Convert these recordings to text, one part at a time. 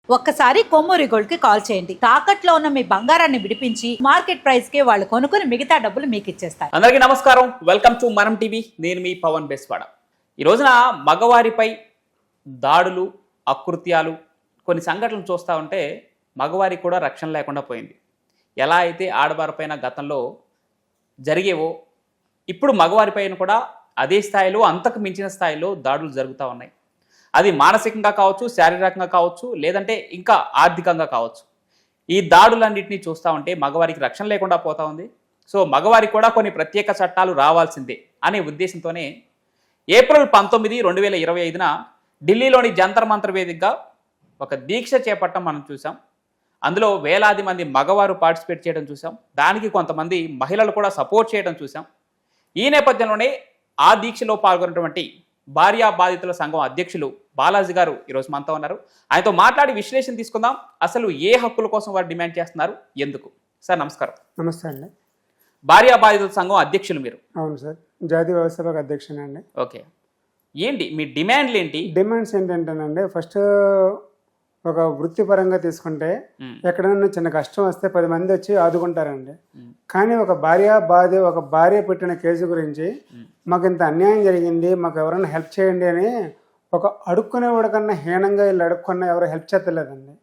ఒక్కసారి కొమ్మూరి గోల్డ్ కి కాల్ చేయండి. తాకట్లో ఉన్న మీ బంగారాన్ని విడిపించి మార్కెట్ ప్రైస్ కి వాళ్ళు కొనుక్కుని మిగతా డబ్బులు మీకు ఇచ్చేస్తారు. అందరికీ నమస్కారం, వెల్కమ్ టు మనం టీవీ. నేను మీ పవన్ బెస్వాడ. ఈ రోజున మగవారిపై దాడులు, అకృత్యాలు, కొన్ని సంఘటనలు చూస్తూ ఉంటే మగవారికి కూడా రక్షణ లేకుండా పోయింది. ఎలా అయితే ఆడవారిపైన గతంలో జరిగేవో ఇప్పుడు మగవారిపైన కూడా అదే స్థాయిలో, అంతకు మించిన స్థాయిలో దాడులు జరుగుతూ ఉన్నాయి. అది మానసికంగా కావచ్చు, శారీరకంగా కావచ్చు, లేదంటే ఇంకా ఆర్థికంగా కావచ్చు. ఈ దాడులన్నింటినీ చూస్తూ ఉంటే మగవారికి రక్షణ లేకుండా పోతా ఉంది. సో మగవారికి కూడా కొన్ని ప్రత్యేక చట్టాలు రావాల్సిందే అనే ఉద్దేశంతోనే ఏప్రిల్ 19, 2025న ఢిల్లీలోని జంతర్ మంతర్ వేదికగా ఒక దీక్ష చేపట్టడం మనం చూసాం. అందులో వేలాది మంది మగవారు పార్టిసిపేట్ చేయడం చూసాం. దానికి కొంతమంది మహిళలు కూడా సపోర్ట్ చేయడం చూసాం. ఈ నేపథ్యంలోనే ఆ దీక్షలో పాల్గొన్నటువంటి భార్యా బాధితుల సంఘం అధ్యక్షులు బాలాజీ గారు ఈరోజు మనతో ఉన్నారు. ఆయనతో మాట్లాడి విశ్లేషణ తీసుకుందాం. అసలు ఏ హక్కుల కోసం వారు డిమాండ్ చేస్తున్నారు, ఎందుకు? సార్ నమస్కారం. నమస్తే అండి. భార్యా బాధితుల సంఘం అధ్యక్షులు మీరు? అవును సార్, జాతీయ వ్యవస్థాపక అధ్యక్షుడు అండి. ఓకే, ఏంటి మీ డిమాండ్లు ఏంటి? డిమాండ్స్ ఏంటంటేనండి, ఫస్ట్ ఒక వృత్తిపరంగా తీసుకుంటే ఎక్కడైనా చిన్న కష్టం వస్తే 10 మంది వచ్చి ఆదుకుంటారండి. కానీ ఒక భార్య పెట్టిన కేసు గురించి మాకు ఇంత అన్యాయం జరిగింది, మాకు ఎవరైనా హెల్ప్ చేయండి అని ఒక అడుక్కునేవాడి కన్నా హీనంగా వీళ్ళు అడుక్కున్నా ఎవరు హెల్ప్ చేస్తలేదండి.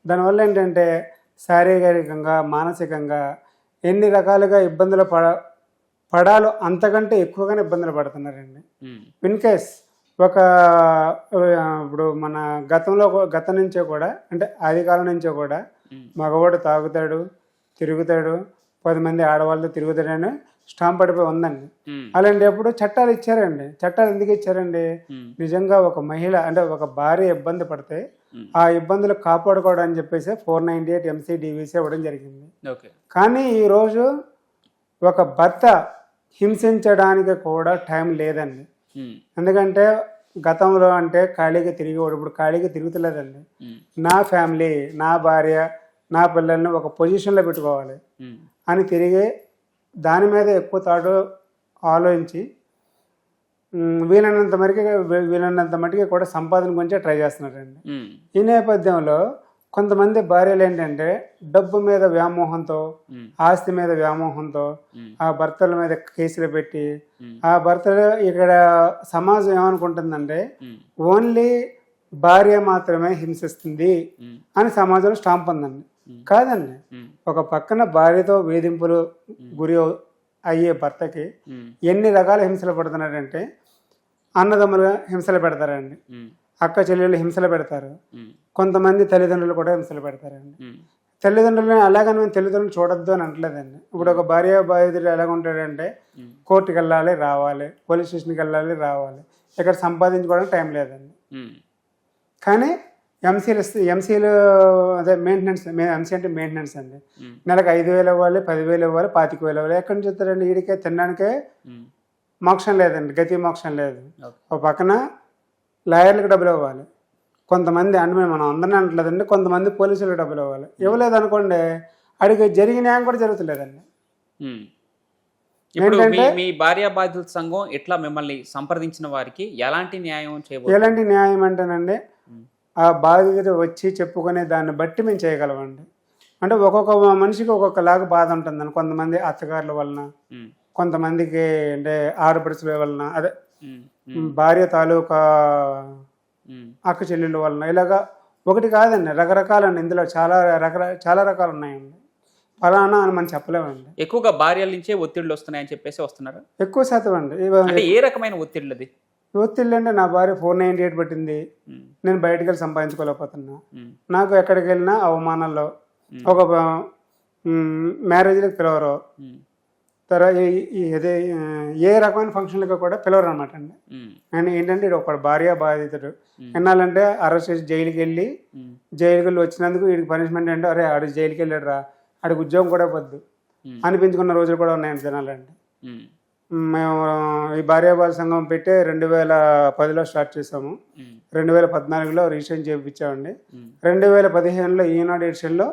దానివల్ల ఏంటంటే శారీరకంగా, మానసికంగా ఎన్ని రకాలుగా ఇబ్బందులు పడాలో అంతకంటే ఎక్కువగానే ఇబ్బందులు పడుతున్నారండి. ఇన్ కేస్ ఇప్పుడు మన గతం నుంచే కూడా, అంటే ఆదికాలం నుంచే కూడా మగవాడు తాగుతాడు, తిరుగుతాడు, 10 మంది ఆడవాళ్ళతో తిరుగుతాడని స్టాంప్ పడిపోయి ఉందండి. అలాంటప్పుడు చట్టాలు ఇచ్చారండి. చట్టాలు ఎందుకు ఇచ్చారండి? నిజంగా ఒక మహిళ, అంటే ఒక భార్య ఇబ్బంది పడితే ఆ ఇబ్బందులు కాపాడుకోవడానికి చెప్పేసి 498 MCDVC ఇవ్వడం జరిగింది. కానీ ఈరోజు ఒక భర్త హింసించడానికి కూడా టైం లేదండి. ఎందుకంటే గతంలో అంటే ఖాళీగా తిరిగేవాడు, ఇప్పుడు ఖాళీగా తిరుగుతలేదండి. నా ఫ్యామిలీ, నా భార్య, నా పిల్లల్ని ఒక పొజిషన్లో పెట్టుకోవాలి అని తిరిగి దాని మీద ఎక్కువ తాడు ఆలోచించి వీలైనంత మటుకి కూడా సంపాదన గురించే ట్రై చేస్తున్నారండి. ఈ నేపథ్యంలో కొంతమంది భార్యలు ఏంటంటే డబ్బు మీద వ్యామోహంతో, ఆస్తి మీద వ్యామోహంతో ఆ భర్తల మీద కేసులు పెట్టి, ఆ భర్తలు ఇక్కడ సమాజం ఏమనుకుంటుందంటే ఓన్లీ భార్య మాత్రమే హింసిస్తుంది అని సమాజంలో స్టాంప్ ఉందండి. కాదండి, ఒక పక్కన భార్యతో వేధింపులు గురి అయ్యే భర్తకి ఎన్ని రకాల హింసలు పడుతున్నారంటే, అన్నదమ్ములుగా హింసలు పెడతారండి, అక్క చెల్లెళ్ళు హింసలు పెడతారు, కొంతమంది తల్లిదండ్రులు కూడా హింసలు పెడతారండి. తల్లిదండ్రులని అలాగని మేము తల్లిదండ్రులు చూడొద్దు అని అంటలేదండి. ఇప్పుడు ఒక భార్య బాధితుడు ఎలాగ ఉంటాడంటే కోర్టుకి వెళ్ళాలి, రావాలి, పోలీస్ స్టేషన్కి వెళ్ళాలి, రావాలి, ఇక్కడ సంపాదించుకోవడానికి టైం లేదండి. కానీ ఎంసీలు అదే మెయింటెనెన్స్, ఎంసీ అంటే మెయింటెనెన్స్ అండి. నెలకు 5,000 ఇవ్వాలి, 10,000 ఇవ్వాలి, 25,000 ఇవ్వాలి. ఎక్కడి నుంచి వస్తారండి? వీడికే తినడానికే మోక్షం లేదండి, గతి మోక్షం లేదు. ఒక పక్కన లాయర్లకు డబ్బులు ఇవ్వాలి, కొంతమంది అంటే మనం అందరినీ అంటలేదండి, కొంతమంది పోలీసులకు డబ్బులు ఇవ్వాలి. ఇవ్వలేదు అనుకోండి, అడిగి జరిగిన న్యాయం కూడా జరుగుతులేదండి. ఏంటంటే మీ భార్య బాధితుల సంఘం ఎట్లా మిమ్మల్ని సంప్రదించిన వారికి ఎలాంటి న్యాయం చేయబోతుంది? ఎలాంటి న్యాయం అంటేనండి, ఆ బాధితుడు వచ్చి చెప్పుకునే దాన్ని బట్టి మేము చేయగలమండి. అంటే ఒక్కొక్క మనిషికి ఒక్కొక్కలాగా బాధ ఉంటుందండి. కొంతమంది అత్తగారుల వలన, కొంతమందికి అంటే ఆడపడుచుల వలన, అదే భార్య తాలూకా అక్క చెల్లెళ్ళ వలన, ఇలాగా ఒకటి కాదండి, రకరకాలండి. ఇందులో చాలా రకాలు ఉన్నాయండి. ఫలానా అని మనం చెప్పలేమండి. ఎక్కువగా భార్యల నుంచే ఒత్తిళ్ళు వస్తున్నాయని చెప్పేసి వస్తున్నారు. ఎక్కువ శాతం అండి. ఏ రకమైన ఒత్తిళ్ళు? అది ఒత్తిళ్ళు అంటే, నా భార్య 498 పట్టింది, నేను బయటకు వెళ్ళి సంపాదించుకోలేకపోతున్నా, నాకు ఎక్కడికి వెళ్ళినా అవమానాల్లో, ఒక మ్యారేజ్లకు పిలవరు, తర్వాత ఏ రకమైన ఫంక్షన్లకు కూడా పిలవరు అనమాట అండి. అండ్ ఏంటంటే ఇది ఒక భార్య బాధితుడు ఎన్నాలంటే అరెస్ట్ చేసి జైలుకి వెళ్ళి వచ్చినందుకు వీడికి పనిష్మెంట్ అంటే, అరే ఆడు జైలుకి వెళ్ళాడు రా, ఆడికి ఉద్యోగం కూడా వద్దు అనిపించుకున్న రోజులు కూడా ఉన్నాయండి జనాలండి. మేము ఈ భార్యాభార సంఘం పెట్టి 2010లో స్టార్ట్ చేసాము. 2014లో రిజిస్ట్రేషన్ చేయించామండి. 2015లో ఈనాడు ఎడిషన్లో,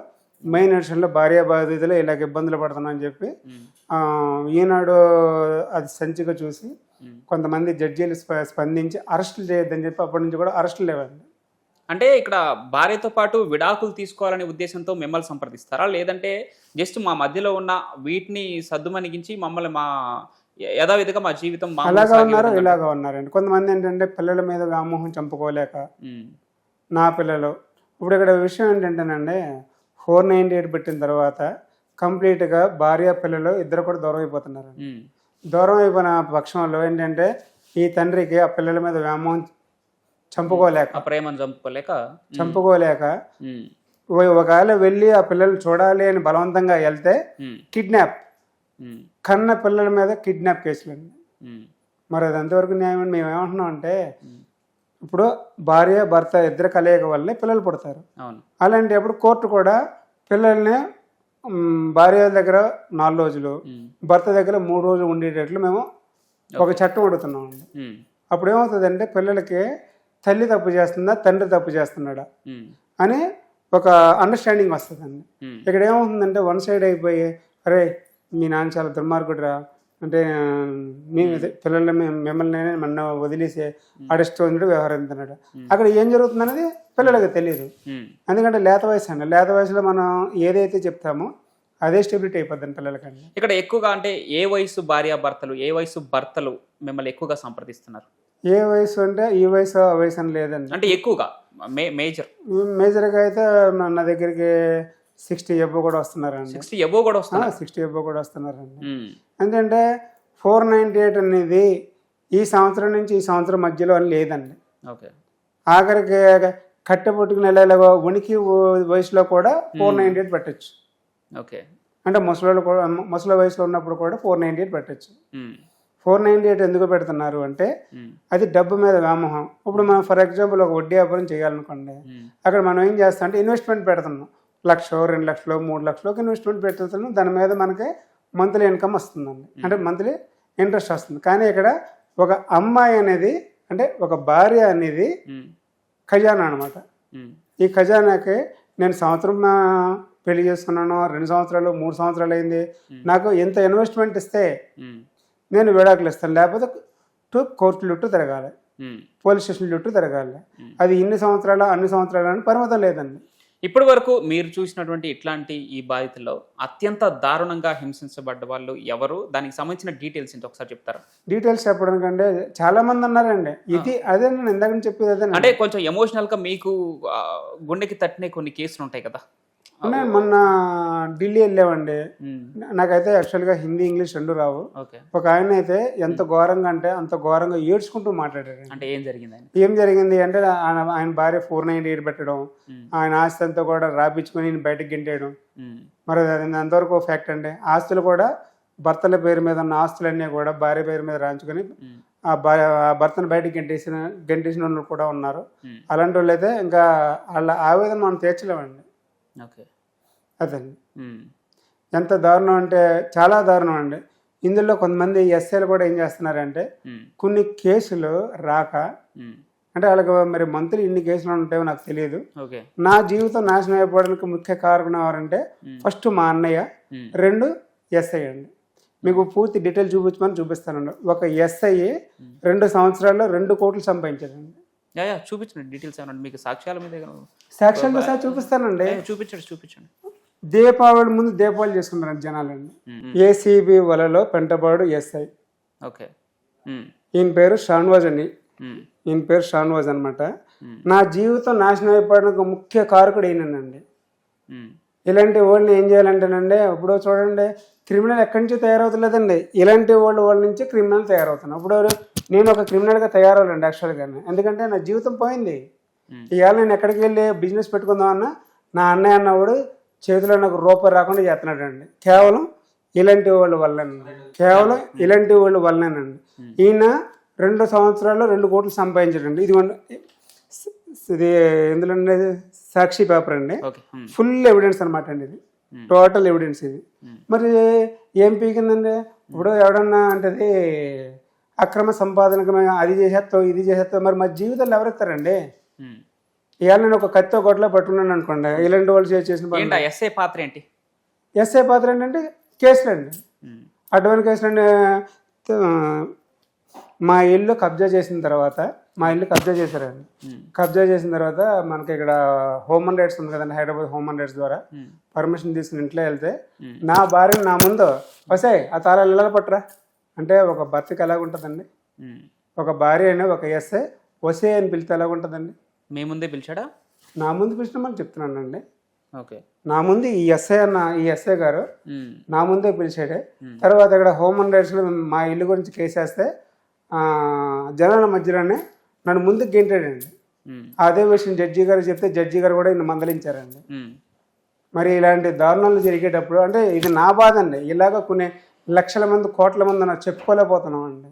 మెయిన్ ఎడిషన్లో భార్యా బాధితులు ఇలాగ ఇబ్బందులు పడుతున్నామని చెప్పి ఈనాడు అది సంచిక చూసి కొంతమంది జడ్జీలు స్పందించి అరెస్టులు చేయొద్దని చెప్పి అప్పటి నుంచి కూడా అరెస్టులు లేవండి. అంటే ఇక్కడ భార్యతో పాటు విడాకులు తీసుకోవాలనే ఉద్దేశంతో మిమ్మల్ని సంప్రదిస్తారా, లేదంటే జస్ట్ మా మధ్యలో ఉన్న వీటిని సద్దుమణిగించి మమ్మల్ని మా యథావిధిగా మా జీవితం మామూలు అలాగా సాగే ఉన్నారు, విధంగా- ఇలాగా ఉన్నారండి. కొంతమంది ఏంటంటే పిల్లల మీద వ్యామోహం చంపుకోలేక ఉమ్, నా పిల్లలు ఇప్పుడు ఇక్కడ విషయం ఏంటంటేనండి 498 పెట్టిన తర్వాత కంప్లీట్గా భార్య పిల్లలు ఇద్దరు కూడా దూరం అయిపోతున్నారు. ఉమ్, దూరం అయిపోయిన పక్షంలో ఏంటంటే ఈ తండ్రికి ఆ పిల్లల మీద వ్యామోహం చంపుకోలేక ఆ ప్రేమను చంపుకోలేక చంపుకోలేక ఉమ్, ఒకవేళ వెళ్ళి ఆ పిల్లలు చూడాలి అని బలవంతంగా వెళ్తే ఉమ్, కిడ్నాప్, ఉమ్, కన్న పిల్లల మీద కిడ్నాప్ కేసులండి. ఉమ్, మరి అది ఎంతవరకు న్యాయం అని మేము ఏమంటున్నాం అంటే ఇప్పుడు భార్య భర్త ఇద్దరు కలయిక వల్లే పిల్లలు పుడతారు. అవును. అలాంటప్పుడు కోర్టు కూడా పిల్లల్ని భార్య దగ్గర 4 రోజులు ఉమ్, భర్త దగ్గర 3 రోజులు ఉండేటట్లు మేము ఒక చట్టం అడుగుతున్నాం అండి. ఉమ్, అప్పుడు ఏమవుతుందంటే పిల్లలకి తల్లి తప్పు చేస్తుందా తండ్రి తప్పు చేస్తున్నాడా ఉమ్, అని ఒక అండర్స్టాండింగ్ వస్తుందండి. ఉమ్, ఇక్కడ ఏమవుతుందంటే వన్ సైడ్ అయిపోయి అరే మీ నాన్న చాలా దుర్మార్గుడురా అంటే మీ పిల్లల్ని మిమ్మల్ని మన వదిలేసి అడిష్టం వ్యవహరిస్తున్నాడు. అక్కడ ఏం జరుగుతుంది అనేది పిల్లలకి తెలియదు. ఉమ్. ఎందుకంటే లేత వయసు అండి, లేత వయసులో మనం ఏదైతే చెప్తామో అదే స్టెబిలిటీ అయిపోద్దండి పిల్లలకండి. ఇక్కడ ఎక్కువగా అంటే ఏ వయసు భార్య భర్తలు, ఏ వయసు భర్తలు మిమ్మల్ని ఎక్కువగా సంప్రదిస్తున్నారు? ఏ వయసు అంటే ఈ వయసు ఆ వయసు అని లేదండి. అంటే ఎక్కువగా మేజర్ మేజర్గా అయితే నా దగ్గరికి 60 ఎబ్బో కూడా వస్తున్నారండి. 60 ఎబో కూడా వస్తున్నారు. 60 ఎబ్బో కూడా వస్తున్నారండి. ఉమ్, ఎందుకంటే 498 అనేది ఈ సంవత్సరం నుంచి ఈ సంవత్సరం మధ్యలో అని లేదండి. ఓకే. ఆఖరికి కట్టె పుట్టుకుని నెలలో ఉనికి వయసులో కూడా 498 పెట్టచ్చు. ఓకే. అంటే ముసలి కూడా ముసలి వయసులో ఉన్నప్పుడు కూడా 498 పెట్టచ్చు. ఉమ్, 498 ఎందుకు పెడుతున్నారు అంటే ఉమ్, అది డబ్బు మీద వ్యామోహం. ఇప్పుడు మనం ఫర్ ఎగ్జాంపుల్ ఒక వడ్డీ వ్యాపారం చేయాలనుకోండి, ఉమ్, అక్కడ మనం ఏం చేస్తాం అంటే ఇన్వెస్ట్మెంట్ పెడుతున్నాం. 1,00,000, 2,00,000, 3,00,000 ఇన్వెస్ట్మెంట్ పెడుతున్నాం. దాని మీద మనకి మంత్లీ ఇన్కమ్ వస్తుందండి, అంటే మంత్లీ ఇంట్రెస్ట్ వస్తుంది. కానీ ఇక్కడ ఒక అమ్మాయి అనేది అంటే ఒక భార్య అనేది ఉమ్, ఖజానా అనమాట. ఉమ్, ఈ ఖజానాకి నేను సంవత్సరం పెళ్లి చేసుకున్నాను, 2 సంవత్సరాలు 3 సంవత్సరాలు అయింది, నాకు ఎంత ఇన్వెస్ట్మెంట్ ఇస్తే ఉమ్, నేను విడాకులు ఇస్తాను, లేకపోతే కోర్టులు చుట్టూ తిరగాలి, ఉమ్. పోలీస్ స్టేషన్ చుట్టూ తిరగాలి. అది ఇన్ని సంవత్సరాలు అన్ని సంవత్సరాలు అని పరిమితం లేదండి. ఇప్పటి వరకు మీరు చూసినటువంటి ఇట్లాంటి ఈ బాధితుల్లో అత్యంత దారుణంగా హింసించబడ్డ వాళ్ళు ఎవరు, దానికి సంబంధించిన డీటెయిల్స్ ఏంటి ఒకసారి చెప్తారా? డీటెయిల్స్ చెప్పడానికంటే చాలా మంది ఉన్నారండి. ఇది అదే నేను ఇందాక చెప్పేది అదే. అంటే కొంచెం ఎమోషనల్ గా మీకు గుండెకి తట్టిన కొన్ని కేసులు ఉంటాయి కదా. నేను మొన్న ఢిల్లీ వెళ్ళామండి. ఉమ్, నాకైతే యాక్చువల్గా హిందీ ఇంగ్లీష్ 2 రావు. ఓకే. ఒక ఆయన అయితే ఎంత ఘోరంగా అంటే అంత ఘోరంగా ఏడ్చుకుంటూ మాట్లాడారు. అంటే ఏం జరిగింది ఆయన? ఏం జరిగింది అంటే ఆయన భార్య 498 పెట్టడం, ఆయన ఆస్తి అంతా కూడా రాపించుకొని ఈయన బయటకు గెంటేయడం. ఉమ్, మరి అది అంతవరకు ఫ్యాక్ట్ అండి. ఆస్తులు కూడా భర్తల పేరు మీద ఉన్న ఆస్తులన్నీ కూడా భార్య పేరు మీద రాయించుకొని ఉమ్, ఆ భర్తను బయటకు గెంటేసిన వాళ్ళు కూడా ఉన్నారు. ఉమ్, అలాంటి వాళ్ళు అయితే ఇంకా వాళ్ళ ఆవేదన మనం తీర్చలేమండి. ఓకే. అదండి ఉమ్, ఎంత దారుణం అంటే చాలా దారుణం అండి. ఇందులో కొంతమంది ఎస్ఐలు కూడా ఏం చేస్తున్నారంటే ఉమ్, కొన్ని కేసులు రాక ఉమ్, అంటే వాళ్ళకి మరి మంత్లీ ఇన్ని కేసులు ఉంటాయో నాకు తెలియదు. ఓకే. నా జీవితం నాశనం అయిపోవడానికి ముఖ్య కారణం ఎవరంటే ఫస్ట్ మా అన్నయ్య, 2 ఎస్ఐ అండి. మీకు పూర్తి డీటెయిల్ చూపిస్తానండి. ఒక ఎస్ఐ 2 సంవత్సరాల్లో 2 కోట్లు సంపాదించాడండి. యా చూపించండి డీటెయిల్స్ ఏమన్నా మీకు సాక్ష్యాల మీద సాక్ష్యాలతో సార్ చూపిస్తానండి. చూపించండి. దీపావళి ముందు దీపావళి చేసుకున్నారండి జనాలండి. ఏసీబీ వలలో పెంటబాడు ఎస్ఐ, ఓకే. ఈయన పేరు షాన్వాజ్ అండి. ఉమ్, ఈయన పేరు షాన్వాజ్ అనమాట. నా జీవితం నాశనం అయిపోవడానికి ముఖ్య కారకుడు ఈయనండి. ఉమ్, ఇలాంటి వాళ్ళని ఏం చేయాలంటేనండి, ఇప్పుడు చూడండి క్రిమినల్ ఎక్కడి నుంచి తయారవుతలేదండి, ఇలాంటి వాళ్ళ నుంచి క్రిమినల్ తయారవుతున్నాను. ఇప్పుడు నేను ఒక క్రిమినల్గా తయారవ్వాలండి యాక్చువల్గా, ఎందుకంటే నా జీవితం పోయింది. ఇవాళ నేను ఎక్కడికి వెళ్ళి బిజినెస్ పెట్టుకుందామన్నా నా అన్నయ్య అన్నవాడు చేతిలో నాకు రూపాయి రాకుండా చేస్తున్నాడు అండి. కేవలం ఇలాంటి వాళ్ళ వల్లనేనండి. ఈయన 2 సంవత్సరాల్లో 2 కోట్లు సంపాదించాడండి. ఇది ఎందులో సాక్షి పేపర్ అండి, ఫుల్ ఎవిడెన్స్ అనమాట అండి. ఇది టోటల్ ఎవిడెన్స్ ఇది. మరి ఏం పీకిందండి? ఇప్పుడు ఎవడన్నా అంటే అక్రమ సంపాదనకు మేము అది చేసేస్తాం ఇది చేసేస్తాం, మరి మా జీవితాలు ఎవరెత్తారండి? ఇవాళ నేను ఒక కత్తి గొడ్లో పట్టుకున్నాను అనుకోండి, ఇలాంటి వాళ్ళు చేసిన ఎస్ఐ పాత్ర ఏంటి? ఎస్ఐ పాత్ర ఏంటంటే కేసులు అండి, అటువంటి కేసులు అండి. మా ఇల్లు కబ్జా చేసిన తర్వాత కబ్జా చేశారండి. కబ్జా చేసిన తర్వాత మనకి ఇక్కడ హ్యూమన్ రైట్స్ ఉంది కదండి, హైదరాబాద్ హ్యూమన్ రైట్స్ ద్వారా పర్మిషన్ తీసుకుని ఇంట్లో వెళ్తే నా భార్య నా ముందు వసాయి ఆ తాళాలు ఇళ్ళ పట్టరా అంటే ఒక భర్తకి ఎలాగుంటుందండి? ఒక భార్య అయినా ఒక ఎస్ఐ వసే అని పిలిస్తే ఎలాగుంటుందండి? మీ ముందే పిలిచాడా? నా ముందు పిలిచినామని చెప్తున్నానండి. ఓకే, నా ముందు ఈ ఎస్ఐ గారు నా ముందే పిలిచాడే. తర్వాత ఇక్కడ హ్యూమన్ రైట్స్లో మా ఇల్లు గురించి కేసేస్తే జనాల మధ్యలోనే నన్ను ముందుకు గెంటాడండి. అదే విషయం జడ్జి గారు చెప్తే జడ్జి గారు కూడా ఈయన మందలించారండి. మరి ఇలాంటి దారుణాలు జరిగేటప్పుడు అంటే ఇది నా బాధ అండి. ఇలాగ కొన్ని లక్షల మంది కోట్ల మంది నాకు చెప్పుకోలేకపోతున్నాం అండి.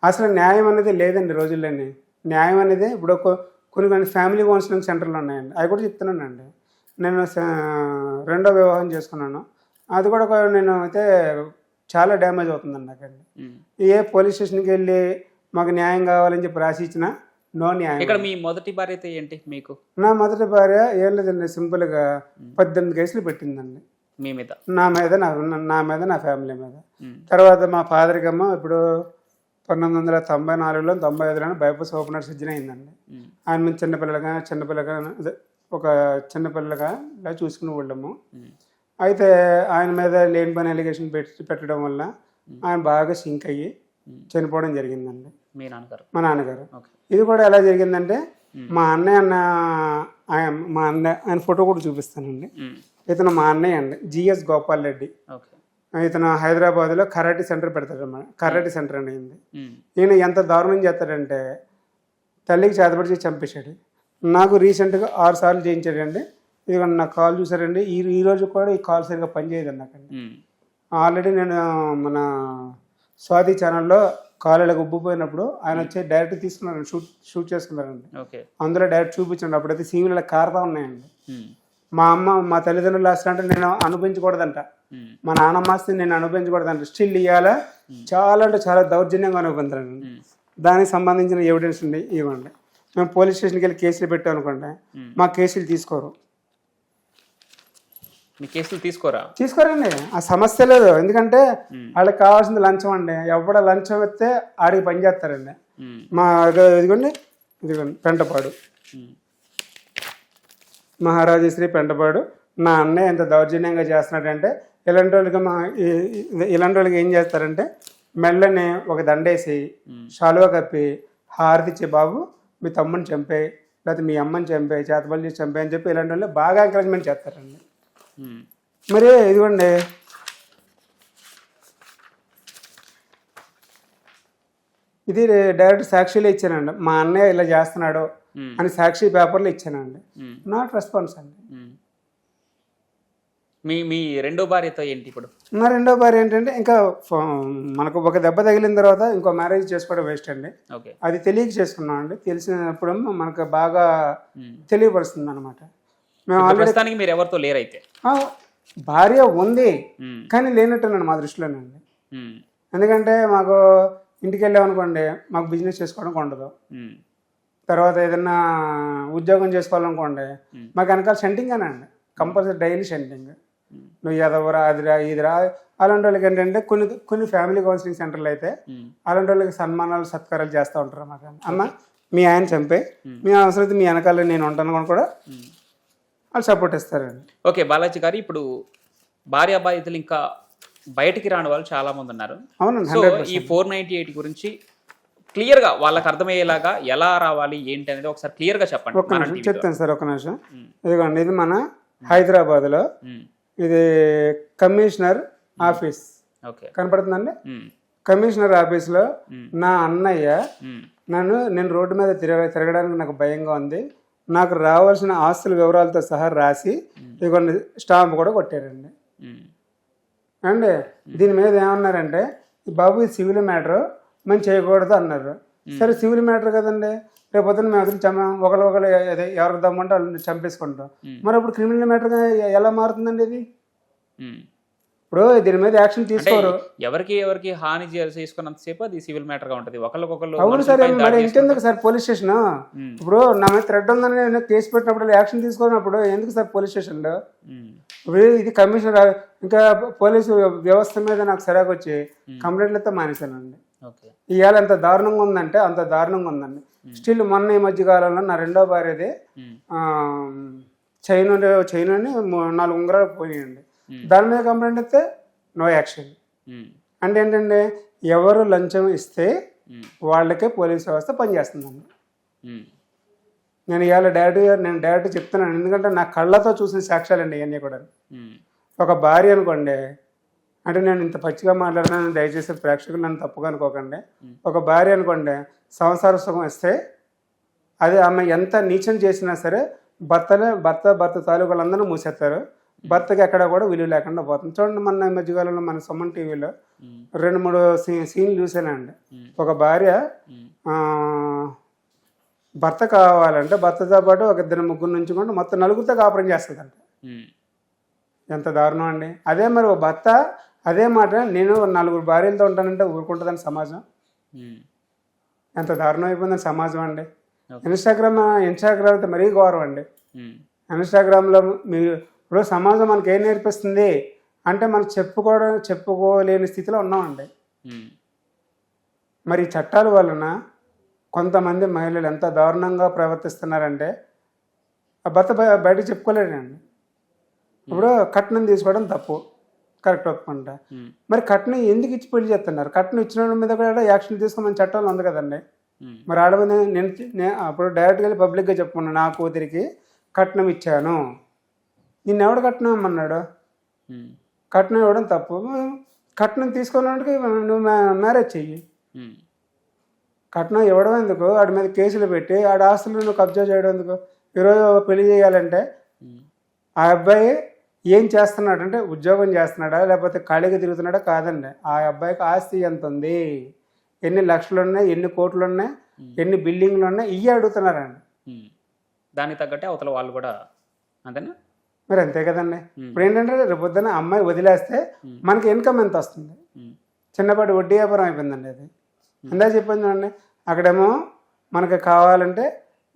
అసలు న్యాయం అనేది లేదండి రోజుల్లోని. న్యాయం అనేది ఇప్పుడు కొన్ని ఫ్యామిలీ కౌన్సిలింగ్ సెంటర్లు ఉన్నాయండి, అవి కూడా చెప్తున్నానండి. నేను రెండో వివాహం చేసుకున్నాను, అది కూడా నేను అయితే చాలా డ్యామేజ్ అవుతుందండి నాకండి. ఏ పోలీస్ స్టేషన్కి వెళ్ళి మాకు న్యాయం కావాలని చెప్పి రాసి ఇచ్చినా నో న్యాయం. ఇక్కడ మీ మొదటి భార్య అయితే ఏంటి మీకు? నా మొదటి భార్య ఏం లేదండి, సింపుల్గా 18 కేసులు పెట్టిందండి మీ మీద, నా మీద నా ఫ్యామిలీ మీద. తర్వాత మా ఫాదర్కి ఏమో ఇప్పుడు 1994లో 95లో బైపాస్ ఓపెనర్ సర్జరీ అయిందండి. ఆయన మీద చిన్నపిల్లగా ఒక చిన్నపిల్లగా ఇలా చూసుకుని వెళ్ళాము. అయితే ఆయన మీద లేని పని అలిగేషన్ పెట్టడం వల్ల ఆయన బాగా సింక్ అయ్యి చనిపోవడం జరిగిందండి. మా నాన్నగారు. ఇది కూడా ఎలా జరిగిందంటే మా ఆయన ఫోటో కూడా చూపిస్తానండి. ఇతను మా అన్నయ్య అండి, జిఎస్ గోపాల్ రెడ్డి. ఇతను హైదరాబాద్లో కరాటే సెంటర్ పెడతాడు అన్నమాట. కరాటే సెంటర్ అనేది ఈయన ఎంత దారుణం చేస్తాడంటే తల్లికి చేతపడి చంపేశాడు. నాకు రీసెంట్గా 6 సార్లు చేయించాడండి. ఇదిగోండి నా కాల్ చూసారండి, ఈ రోజు కూడా ఈ కాల్ సరిగ్గా పనిచేయదండి నాకండి. ఆల్రెడీ నేను మన స్వాతి ఛానల్లో కాల్ ఇలా ఉబ్బిపోయినప్పుడు ఆయన వచ్చి డైరెక్ట్ తీసుకున్నాను, షూట్ చేసుకున్నారండి. అందులో డైరెక్ట్ చూపించండి. అప్పుడైతే సీవీలు కారుతా ఉన్నాయండి. మా తల్లిదండ్రులు ఆస్తి అంటే నేను అనుభవించకూడదంట, మా నాన్నమ్మ ఆస్తిని నేను అనుభవించకూడదంట. స్టిల్ ఇవ్వాలా చాలా అంటే చాలా దౌర్జన్యంగా అనుభవించారండి. దానికి సంబంధించిన ఎవిడెన్స్ ఉండి ఇవ్వండి. మేము పోలీస్ స్టేషన్కి వెళ్ళి కేసులు పెట్టామనుకోండి, మా కేసులు తీసుకోరు. మీ కేసులు తీసుకోరండి, ఆ సమస్య లేదు. ఎందుకంటే వాళ్ళకి కావాల్సింది లంచం అండి. ఎవడ లంచం ఇస్తే ఆడికి పని చేస్తారండి. మా ఇదిగోండి పెంటపాడు మహారాజశ్రీ పెంటపాడు. నా అన్నయ్య ఎంత దౌర్జన్యంగా చేస్తున్నాడంటే ఇలాంటి వాళ్ళకి ఏం చేస్తారంటే మెల్లని ఒక దండేసి షాలువా కప్పి హారతిచ్చే, బాబు మీ తమ్ముని చంపేయి లేకపోతే మీ అమ్మని చంపేయి, చేతబడి చేసి చంపేయి అని చెప్పి ఇలాంటి వాళ్ళు బాగా ఎంకరేజ్మెంట్ చేస్తారండి. మరి ఇదిగోండి ఇది డైరెక్ట్ సాక్షిలో ఇచ్చానండి. మా అన్నయ్య ఇలా చేస్తున్నాడు అని సాక్షి పేపర్లో ఇచ్చానండి. నాట్ రెస్పాన్స్ అండి. మీ రెండో భార్యతో ఏంటి ఇప్పుడు? నా రెండో భార్య ఏంటంటే ఇంకా మనకు ఒక దెబ్బ తగిలిన తర్వాత ఇంకో మ్యారేజ్ చేసుకోవడం వేస్ట్ అండి. అది తెలియక చేసుకున్నాం అండి. తెలిసినప్పుడు మనకు బాగా తెలియపరుస్తుంది అనమాట. మేము ఆల్రెడీ మీరు ఎవరితో లేరైతే భార్య ఉంది కానీ లేనట్టున్నాను మా దృష్టిలోనండి. ఎందుకంటే మాకు ఇంటికి వెళ్ళామనుకోండి మాకు బిజినెస్ చేసుకోవడానికి ఉండదు. తర్వాత ఏదైనా ఉద్యోగం చేసుకోవాలనుకోండి మాకు వెనకాల సెంటింగ్ అనండి, కంపల్సరీ డైలీ సెంటింగ్. నువ్వు ఎదవరా అదిరా ఇదిరా. అలాంటి వాళ్ళకి ఏంటంటే కొన్ని ఫ్యామిలీ కౌన్సిలింగ్ సెంటర్లు అయితే అలాంటి వాళ్ళకి సన్మానాలు సత్కారాలు చేస్తూ ఉంటారు అన్నమాట. అమ్మ మీ ఆయన చంపే మీ అవసరం మీ వెనకాల నేను ఉంటాను కూడా వాళ్ళు సపోర్ట్ ఇస్తారండి. ఓకే బాలాజీ గారు, ఇప్పుడు భార్యాబాధితులు ఇంకా బయటికి రాని వాళ్ళు చాలా మంది ఉన్నారు. అవునండి. సో ఈ 498 గురించి క్లియర్ గా వాళ్ళకి అర్థమయ్యేలాగా ఎలా రావాలి ఏంటి అనేది ఒకసారి క్లియర్ గా చెప్పండి. చెప్తాను సార్, ఒక నిమిషం. ఇదిగోండి, ఇది మన హైదరాబాద్ లో ఇది కమిషనర్ ఆఫీస్ కనపడుతుందండి. కమిషనర్ ఆఫీస్ లో నా అన్నయ్య నేను రోడ్డు మీద తిరగడానికి నాకు భయంగా ఉంది, నాకు రావాల్సిన ఆస్తుల వివరాలతో సహా రాసి ఇదిగోండి స్టాంప్ కూడా కొట్టారండి. అండి దీని మీద ఏమన్నారంటే బాబు ఇది సివిల్ మ్యాటర్ మేము చేయకూడదు అన్నారు. సరే సివిల్ మ్యాటర్ కదండి, రేపు పొద్దున్న మేము ఒకళ్ళు ఎవరు దమ్మంటే వాళ్ళు చంపేసుకుంటాం. మరి అప్పుడు క్రిమినల్ మ్యాటర్గా ఎలా మారుతుందండి ఇది? ఇప్పుడు దీని మీద యాక్షన్ తీసుకోరు. ఎవరికి హాని చేసుకున్నంతసేపు అది సివిల్ మ్యాటర్ గా ఉంటుంది. ఒకళ్ళకొకళ్ళు అవును సార్, మరి ఇంకెందుకు సార్ పోలీస్ స్టేషన్? ఇప్పుడు నా మీద థ్రెడ్ ఉందని నేను కేసు పెట్టినప్పుడు యాక్షన్ తీసుకున్నప్పుడు ఎందుకు సార్ పోలీస్ స్టేషన్ లో? ఇప్పుడు ఇది కమిషనర్ ఇంకా పోలీసు వ్యవస్థ మీద నాకు సరిగా వచ్చి కంప్లైంట్లతో మానేశానండి. ఓకే. ఇవాళ ఎంత దారుణంగా ఉందంటే అంత దారుణంగా ఉందండి. స్టిల్ మొన్న ఈ మధ్య కాలంలో నా రెండో భార్యది చైన్ 4 ఉంగరాలు పోయాయండి. దాని మీద కంప్లైంట్ ఇస్తే నో యాక్షన్. అంటే ఏంటంటే ఎవరు లంచం ఇస్తే వాళ్ళకే పోలీస్ వ్యవస్థ పనిచేస్తుందండి. నేను ఇవాళ డైరెక్ట్ చెప్తున్నాను, ఎందుకంటే నా కళ్ళతో చూసిన సాక్ష్యాలండి ఇవన్నీ కూడా. ఒక భార్య అనుకోండి, అంటే నేను ఇంత పచ్చిగా మాట్లాడినాను, దయచేసి ప్రేక్షకులు నన్ను తప్పుగా అనుకోకండి. ఒక భార్య అనుకోండి సంసార సుఖం ఇస్తే అది ఆమె ఎంత నీచం చేసినా సరే భర్త తాలూకులందరూ మూసేస్తారు. భర్తకి ఎక్కడ కూడా విలువ లేకుండా పోతుంది. చూడండి, మన మధ్యకాలంలో మన సుమన్ టీవీలో 2-3 సీన్లు చూసానండి. ఒక భార్య భర్త కావాలంటే భర్తతో పాటు ఒక 2-3 నుంచి కూడా మొత్తం 4గురితో కాపురం చేస్తుందంట. ఎంత దారుణం అండి. అదే మరి ఒక భర్త అదే మాట నేను 4 భార్యలతో ఉంటానంటే ఊరుకుంటుందని సమాజం. ఎంత దారుణం అయిపోయిందని సమాజం అండి. ఇన్స్టాగ్రామ్ అయితే మరీ ఘోరం అండి. ఇన్స్టాగ్రామ్లో మీరు ఇప్పుడు సమాజం మనకి ఏం నేర్పిస్తుంది అంటే మనం చెప్పుకోలేని స్థితిలో ఉన్నామండి. మరి ఈ చట్టాల వలన కొంతమంది మహిళలు ఎంత దారుణంగా ప్రవర్తిస్తున్నారంటే ఆ భర్త బయట చెప్పుకోలేడండి. ఇప్పుడు కట్నం తీసుకోవడం తప్పు, కరెక్ట్ ఒప్పుకుంటా. మరి కట్నం ఎందుకు ఇచ్చి పెళ్లి చేస్తున్నారు? కట్నం ఇచ్చిన వాళ్ళ మీద కూడా యాక్షన్ తీసుకోమని చట్టాలు ఉంది కదండి. మరి ఆడమంది నేను అప్పుడు డైరెక్ట్గా వెళ్ళి పబ్లిక్గా చెప్పుకున్నాను, నా కూతురికి కట్నం ఇచ్చాను. నిన్ను ఎవడు కట్నం ఇమ్మన్నాడు? కట్నం ఇవ్వడం తప్పు. కట్నం తీసుకున్నట్టుకి నువ్వు మ్యారేజ్ చెయ్యి. కట్నం ఇవ్వడం ఎందుకు? వాడి మీద కేసులు పెట్టి ఆడ ఆస్తులు నువ్వు కబ్జా చేయడం ఎందుకు? ఈరోజు పెళ్లి చేయాలంటే ఆ అబ్బాయి ఏం చేస్తున్నాడు అంటే ఉద్యోగం చేస్తున్నాడా లేకపోతే ఖాళీగా తిరుగుతున్నాడా కాదండి. ఆ అబ్బాయికి ఆస్తి ఎంత ఉంది, ఎన్ని లక్షలు ఉన్నాయి, ఎన్ని కోట్లు ఉన్నాయి, ఎన్ని బిల్డింగ్లు ఉన్నాయి, ఇవి అడుగుతున్నారండి. దానికి తగ్గట్టే అవతల వాళ్ళు కూడా అంతేనా? మరి అంతే కదండి. ఇప్పుడు ఏంటంటే రేపు పొద్దున్న అమ్మాయి వదిలేస్తే మనకి ఇన్కమ్ ఎంత వస్తుంది? చిన్నపాటి వడ్డీ వ్యాపారం అయిపోయిందండి అది. అందా చెప్పింది చూడండి. అక్కడేమో మనకి కావాలంటే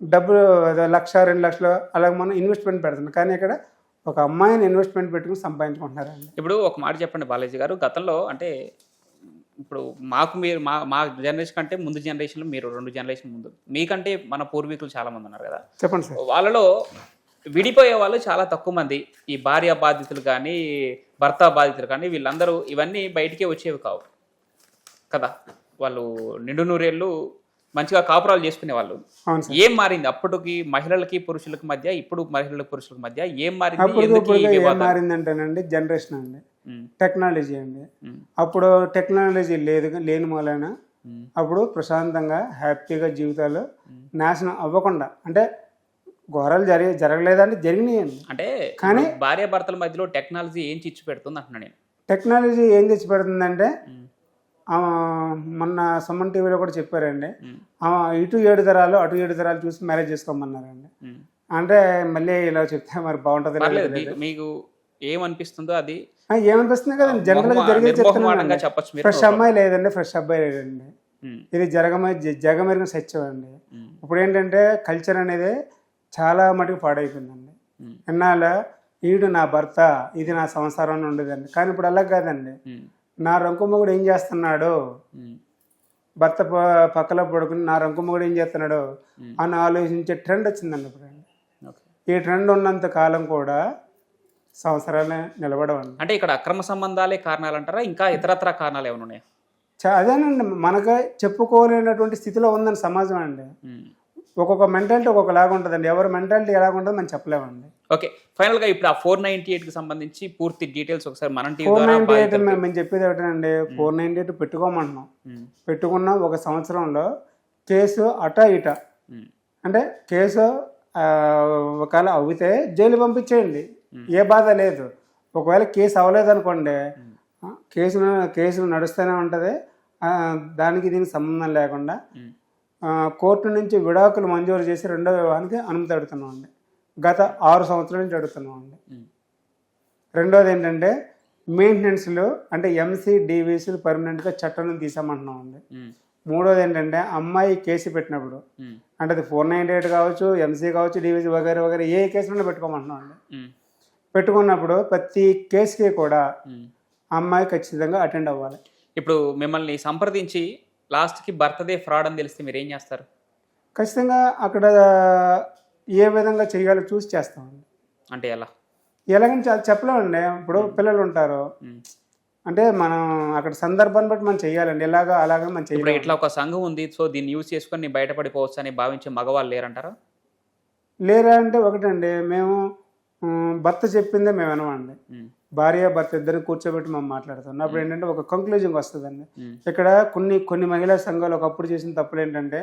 డబ్బులు 1-2 లక్షలు అలాగే మనం ఇన్వెస్ట్మెంట్ పెడుతున్నాం. కానీ ఇక్కడ ఒక అమ్మాయిని ఇన్వెస్ట్మెంట్ పెట్టుకుని సంపాదించుకుంటున్నారండి. ఇప్పుడు ఒక మాట చెప్పండి బాలాజీ గారు, గతంలో అంటే ఇప్పుడు మీరు మా జనరేషన్ కంటే ముందు జనరేషన్లో మీరు 2 జనరేషన్ ముందు, మీకంటే మన పూర్వీకులు చాలా మంది ఉన్నారు కదా. చెప్పండి సార్. వాళ్ళలో విడిపోయే వాళ్ళు చాలా తక్కువ మంది. ఈ భార్య బాధితులు కానీ భర్త బాధితులు కానీ వీళ్ళందరూ ఇవన్నీ బయటికే వచ్చేవి కావు కదా. వాళ్ళు నిండు నూరేళ్ళు మంచిగా కాపురాలు చేసుకునే వాళ్ళు. ఏం మారింది అప్పటికి మహిళలకి పురుషులకి మధ్య, ఇప్పుడు మహిళలకు పురుషులకి మధ్య ఏం మారిందంటేనండి జనరేషన్ అండి, టెక్నాలజీ అండి. అప్పుడు టెక్నాలజీ లేని మూలన అప్పుడు ప్రశాంతంగా హ్యాపీగా జీవితాలు నాశనం అవ్వకుండా, అంటే ఘోరాలు జరగలేదంటే జరిగినాయండి. అంటే కానీ భార్య భర్తల మధ్యలో టెక్నాలజీ ఏం చిచ్చు పెడుతుంది అంటున్నా నేను. టెక్నాలజీ ఏం తెచ్చి పెడుతుందంటే మొన్న సుమన్ టీవీలో కూడా చెప్పారండి, ఇటు 7 తరాలు అటు 7 తరాలు చూసి మ్యారేజ్ చేసుకోమన్నారండి. అంటే మళ్ళీ ఇలా చెప్తే మరి బాగుంటుంది. మీకు ఏమనిపిస్తుందో అది ఏమనిపిస్తుంది కదండి, జనరల్గా జరిగేది చెప్తున్నాను. ఫ్రెష్ అమ్మాయి లేదండి, ఫ్రెష్ అబ్బాయి లేదండి. ఇది జగమెరిగిన సత్యం అండి. ఇప్పుడు ఏంటంటే కల్చర్ అనేది చాలా మటుకు పాడైపోయిందండి. ఎన్నాళ్ళ ఈడు నా భర్త, ఇది నా సంసారం అని ఉండేదండి. కానీ ఇప్పుడు అలా కాదండి. నా రంకుమ్మగుడు ఏం చేస్తున్నాడు, భర్త పక్కలో పడుకుని నా రంకుమ్మగుడు ఏం చేస్తున్నాడు అని ఆలోచించే ట్రెండ్ వచ్చిందండి ఇప్పుడు. ఈ ట్రెండ్ ఉన్నంత కాలం కూడా సంవత్సరాలే నిలబడవండి. అంటే ఇక్కడ అక్రమ సంబంధాలే కారణాలు అంటారా, ఇంకా ఇతరత్ర కారణాలు ఏమైనా ఉన్నాయా? అదేనండి, మనకు చెప్పుకోలేనటువంటి స్థితిలో ఉందని సమాజం అండి. ఒక్కొక్క మెంటాలిటీ ఒక్కొక్కలాగా ఉంటుందండి. ఎవరి మెంటాలిటీ ఎలాగ ఉంటుందో మనం చెప్పలేమండి. ఓకే, ఫైనల్ గా ఇప్పుడు ఆ 498 కి సంబంధించి పూర్తి డీటెయిల్స్ ఒకసారి మనం 498 మేము చెప్పేది ఏమిటంటే 498 పెట్టుకోమంటున్నాం. పెట్టుకున్న 1 సంవత్సరంలో కేసు అటా ఇట, అంటే కేసు ఒకవేళ అవితే జైలు పంపించేయండి, ఏ బాధ లేదు. ఒకవేళ కేసు అవ్వలేదనుకోండి, కేసు నడుస్తూనే ఉంటుంది, దానికి దీనికి సంబంధం లేకుండా కోర్టు నుంచి విడాకులు మంజూరు చేసి 2వ వివాహానికి అనుమతి అడుగుతున్నాం అండి. గత 6 సంవత్సరాల నుంచి అడుగుతున్నాం అండి. రెండోది ఏంటంటే మెయింటెనెన్స్లు, అంటే ఎంసీ డీవీసీలు పర్మనెంట్గా చట్టం తీసామంటున్నాం అండి. మూడోది ఏంటంటే అమ్మాయి కేసు పెట్టినప్పుడు, అంటే అది 498 కావచ్చు, ఎంసీ కావచ్చు, డీవీసీ వగైరా వగైరా ఏ కేసులోనే పెట్టుకోమంటున్నాం అండి. పెట్టుకున్నప్పుడు ప్రతి కేసుకి కూడా అమ్మాయి ఖచ్చితంగా అటెండ్ అవ్వాలి. ఇప్పుడు మిమ్మల్ని సంప్రదించి లాస్ట్కి భర్తదే ఫ్రాడ్ అని తెలిస్తే మీరు ఏం చేస్తారు? ఖచ్చితంగా అక్కడ ఏ విధంగా చేయాలో చూసి చేస్తామండి. అంటే ఎలా? ఎలాగని చెప్పలేమండి. ఇప్పుడు పిల్లలు ఉంటారు, అంటే మనం అక్కడ సందర్భాన్ని బట్టి మనం చెయ్యాలండి. ఇలాగా అలాగా మనం ఇప్పుడు చేయాలి. ఇట్లా ఒక సంఘం ఉంది, సో దీన్ని యూజ్ చేసుకొని నేను బయటపడిపోవచ్చు అని భావించే మగవాళ్ళు లేరంటారా? లేరా అంటే ఒకటండి, మేము భర్త చెప్పిందే మేము వినమండి. భార్య భర్త ఇద్దరిని కూర్చోబెట్టి మనం మాట్లాడుతాం. అప్పుడు ఏంటంటే ఒక కంక్లూజన్కి వస్తుందండి. ఇక్కడ కొన్ని మహిళా సంఘాలు ఒకప్పుడు చేసిన తప్పులు ఏంటంటే,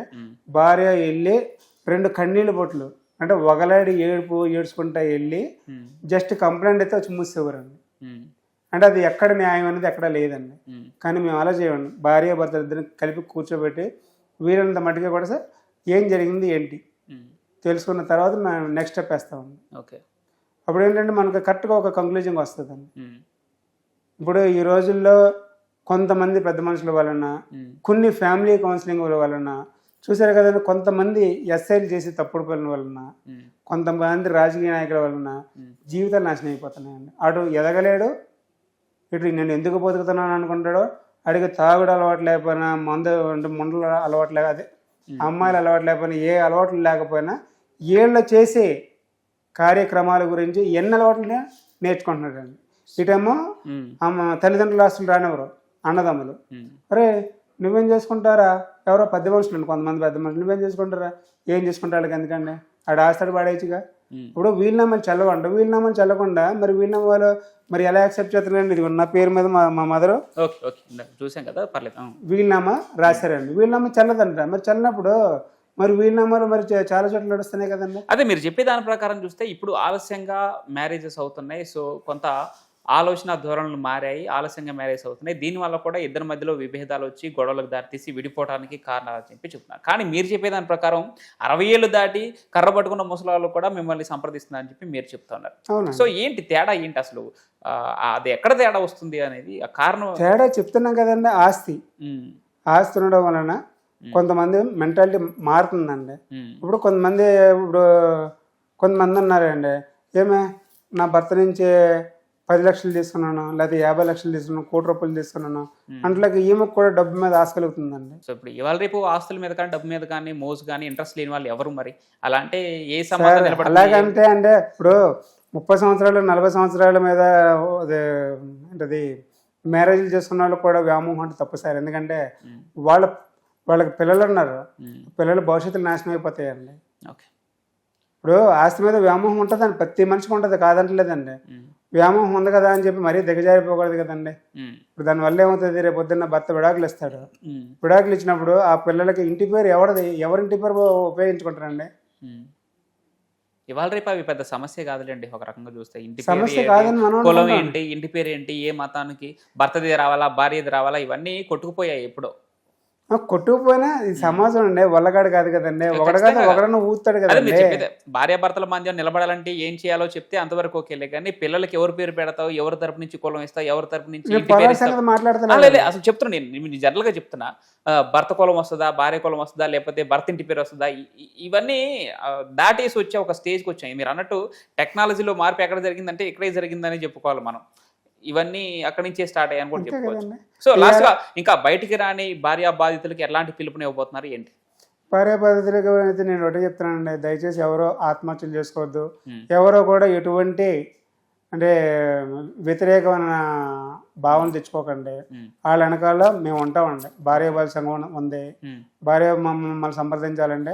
భార్య వెళ్ళి 2 కన్నీళ్ళ బొట్లు అంటే ఒకలాడి ఏడ్చుకుంటా వెళ్ళి జస్ట్ కంప్లైంట్ అయితే వచ్చి మూసేవారండి. అంటే అది ఎక్కడ న్యాయం అనేది ఎక్కడ లేదండి. కానీ మేము అలా చేయండి, భార్య భర్త ఇద్దరిని కలిపి కూర్చోబెట్టి వీళ్ళంత మట్టిగా కూడా సార్ ఏం జరిగింది ఏంటి తెలుసుకున్న తర్వాత మేము నెక్స్ట్ స్టెప్ వేస్తామండి. ఓకే, అప్పుడు ఏంటంటే మనకు కరెక్ట్గా ఒక కంక్లూజన్కి వస్తుందండి. ఇప్పుడు ఈ రోజుల్లో కొంతమంది పెద్ద మనుషుల వలన, కొన్ని ఫ్యామిలీ కౌన్సిలింగ్ వలన చూసారు కదండి, కొంతమంది ఎస్ఐలు చేసి తప్పుడు పనుల వలన, కొంతమంది రాజకీయ నాయకుల వలన జీవితాలు నాశనం అయిపోతున్నాయండి. అటు ఎదగలేడు, ఇటు నేను ఎందుకు బతుకుతున్నాను అనుకుంటాడో, అడిగి తాగుడు అలవాటు లేకపోయినా, మందు అంటే ముండల అలవాటు లేక, అదే అమ్మాయిల అలవాటు లేకపోయినా, ఏ అలవాట్లు లేకపోయినా వీళ్ళు చేసే కార్యక్రమాల గురించి ఎన్ని అలవాట్లనే నేర్చుకుంటున్నాడండి. ఇటేమో తల్లిదండ్రులు ఆస్తులు రానివ్వరు, అన్నదమ్ములు. అరే నువ్వేం చేసుకుంటారా, ఎవరో పెద్ద మనుషులు అండి, కొంతమంది పెద్ద మనుషులు, నువ్వేం చేసుకుంటారా, ఏం చేసుకుంటాడు ఎందుకండి, ఆడు ఆస్తాడు పాడేయచ్చుగా. ఇప్పుడు వీళ్ళనామాలు చల్లకుండా మరి వీళ్ళనామాలు మరి ఎలా యాక్సెప్ట్ చేస్తున్నారండి. ఇది నా పేరు మీద మా మదరు చూసాం కదా, పర్లేదు, వీళ్ళనామా రాశారండి, వీళ్ళనామా చల్లదంట. మరి చల్లనప్పుడు మరి వీళ్ళనామాలు మరి చాలా చోట్ల నడుస్తున్నాయి కదండి. అదే మీరు చెప్పే దాని ప్రకారం చూస్తే ఇప్పుడు ఆలస్యంగా మ్యారేజెస్ అవుతున్నాయి. సో కొంత ఆలోచన ధోరణులు మారాయి, ఆలస్యంగా మ్యారేజ్ అవుతున్నాయి. దీనివల్ల కూడా ఇద్దరి మధ్యలో విభేదాలు వచ్చి గొడవలకు దారితీసి విడిపోవడానికి కారణాలు చెప్పి చెప్తున్నారు. కానీ మీరు చెప్పేదాని ప్రకారం 60 ఏళ్ళు దాటి కర్ర పట్టుకున్న ముసలాళ్ళు కూడా మిమ్మల్ని సంప్రదిస్తున్నారని చెప్పి మీరు చెప్తున్నారు. సో ఏంటి తేడా, ఏంటి అసలు అది ఎక్కడ తేడా వస్తుంది అనేది ఆ కారణం? తేడా చెప్తున్నాం కదండి, ఆస్తి ఉండడం వలన కొంతమంది మెంటాలిటీ మారుతుందండి. ఇప్పుడు కొంతమంది ఉన్నారండి, ఏమే నా భర్త నుంచి 10 లక్షలు తీసుకున్నాను, లేకపోతే 50 లక్షలు తీసుకున్నాను, 1 కోటి రూపాయలు తీసుకున్నాను, అంట్లోకి ఈమెకు కూడా డబ్బు మీద ఆశ కలుగుతుందండి. సో ఇప్పుడు ఇవాళ రేపు ఆస్తుల మీద కానీ, డబ్బు మీద కానీ, మోజు కానీ ఇంట్రెస్ట్ లేని వాళ్ళు ఎవరు మరి? అలా అంటే ఏ సంబంధం? అలాగంటే అంటే ఇప్పుడు 30 సంవత్సరాలు 40 సంవత్సరాల మీద అంటే మ్యారేజ్లు చేసుకున్న వాళ్ళు కూడా వ్యామోహం అంటే తప్పు సార్. ఎందుకంటే వాళ్ళకి పిల్లలు ఉన్నారు, పిల్లల భవిష్యత్తులు నాశనం అయిపోతాయండి. ఇప్పుడు ఆస్తి మీద వ్యామోహం ఉంటుందండి, ప్రతి మనిషికి ఉంటుంది, కాదంటలేదండి. వ్యామోహం ఉంది కదా అని చెప్పి మరీ దిగజారిపోకూడదు కదండి. ఇప్పుడు దానివల్ల ఏమవుతుంది, రేపు పొద్దున్న భర్త విడాకులు ఇస్తాడు, విడాకులు ఇచ్చినప్పుడు ఆ పిల్లలకి ఇంటి పేరు ఎవరింటి పేరు ఉపయోగించుకుంటారండి. ఇవాళ రేపు అవి పెద్ద సమస్య కాదులేండి ఒక రకంగా చూస్తే. ఇంటి సమస్య కాదని మనం కులం ఏంటి, ఇంటి పేరు ఏంటి, ఏ మతానికి భర్తది రావాలా, భార్యది రావాలా, ఇవన్నీ కొట్టుకుపోయాయి ఎప్పుడో. కొట్టుకుపోయినా ఇది సమాజం అండి, వల్లగాడు కాదు కదండి, ఒకడన్నా ఊతాడు కదండి. భార్యాభర్తల మధ్య నిలబడాలంటే ఏం చేయాలో చెప్తే అంతవరకు ఓకేలే, కానీ పిల్లలకి ఎవరు పేరు పెడతావు, ఎవరి తరపు నుంచి కులం ఇస్తావు, ఎవరి తరపు నుంచి మాట్లాడుతున్నా అసలు చెప్తున్నా, నేను జనరల్ గా చెప్తున్నా. భర్త కులం వస్తుందా, భార్య కులం వస్తుందా, లేకపోతే భర్త ఇంటి పేరు వస్తుందా, ఇవన్నీ దాటేసి వచ్చే ఒక స్టేజ్కి వచ్చాయి. మీరు అన్నట్టు టెక్నాలజీలో మార్పు ఎక్కడ జరిగిందంటే ఇక్కడే జరిగిందని చెప్పుకోవాలి మనం. ఇవన్నీ అక్కడి నుంచే స్టార్ట్ అయ్యాయని కూడా చెప్పుకోవచ్చు. సో లాస్ట్ గా ఇంకా బయటికి రాని భార్య బాధితులకి ఎలాంటి పిలుపుని ఇవ్వబోతున్నారు ఏంటి? భార్య బాధితులకి అయితే నేను ఒకటి చెప్తున్నానండి, దయచేసి ఎవరో ఆత్మహత్యలు చేసుకోవద్దు, ఎవరో కూడా ఎటువంటి అంటే వ్యతిరేకమైన భావన తెచ్చుకోకండి. వాళ్ళ వెనకాల మేము ఉంటామండి, భార్య బాధిత సంఘం ఉంది, భార్య మమ్మల్ని సంప్రదించాలంటే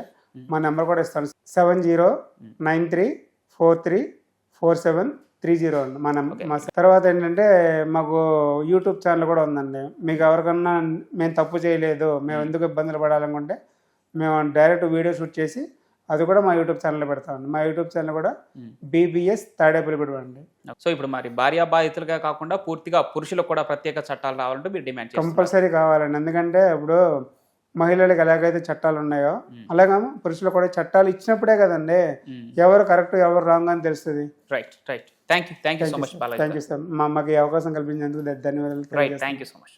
మా నెంబర్ కూడా ఇస్తాను, 7093434730 అండి మా నెంబర్. తర్వాత ఏంటంటే మాకు యూట్యూబ్ ఛానల్ కూడా ఉందండి. మీకు ఎవరికన్నా మేము తప్పు చేయలేదు, మేము ఎందుకు ఇబ్బందులు పడాలనుకుంటే మేము డైరెక్ట్ వీడియో షూట్ చేసి అది కూడా మా యూట్యూబ్ ఛానల్లో పెడతామండి. మా యూట్యూబ్ ఛానల్ కూడా BBS తాడేపల్లిగూడెం అండి. సో ఇప్పుడు మరి భార్య బాధితులుగా కాకుండా పూర్తిగా పురుషులకు కూడా ప్రత్యేక చట్టాలు రావాలంటే మీరు డిమాండ్ చేస్తారు? కంపల్సరీ కావాలండి. ఎందుకంటే ఇప్పుడు మహిళలకు ఎలాగైతే చట్టాలు ఉన్నాయో అలాగే పురుషులకు కూడా చట్టాలు ఇచ్చినప్పుడే కదండి ఎవరు కరెక్ట్ ఎవరు రాంగ్ అని తెలుస్తుంది. Right. Thank you so much. Thank you sir, మాకు ఈ అవకాశం కల్పించినందుకు ధన్యవాదాలు. Thank you so much.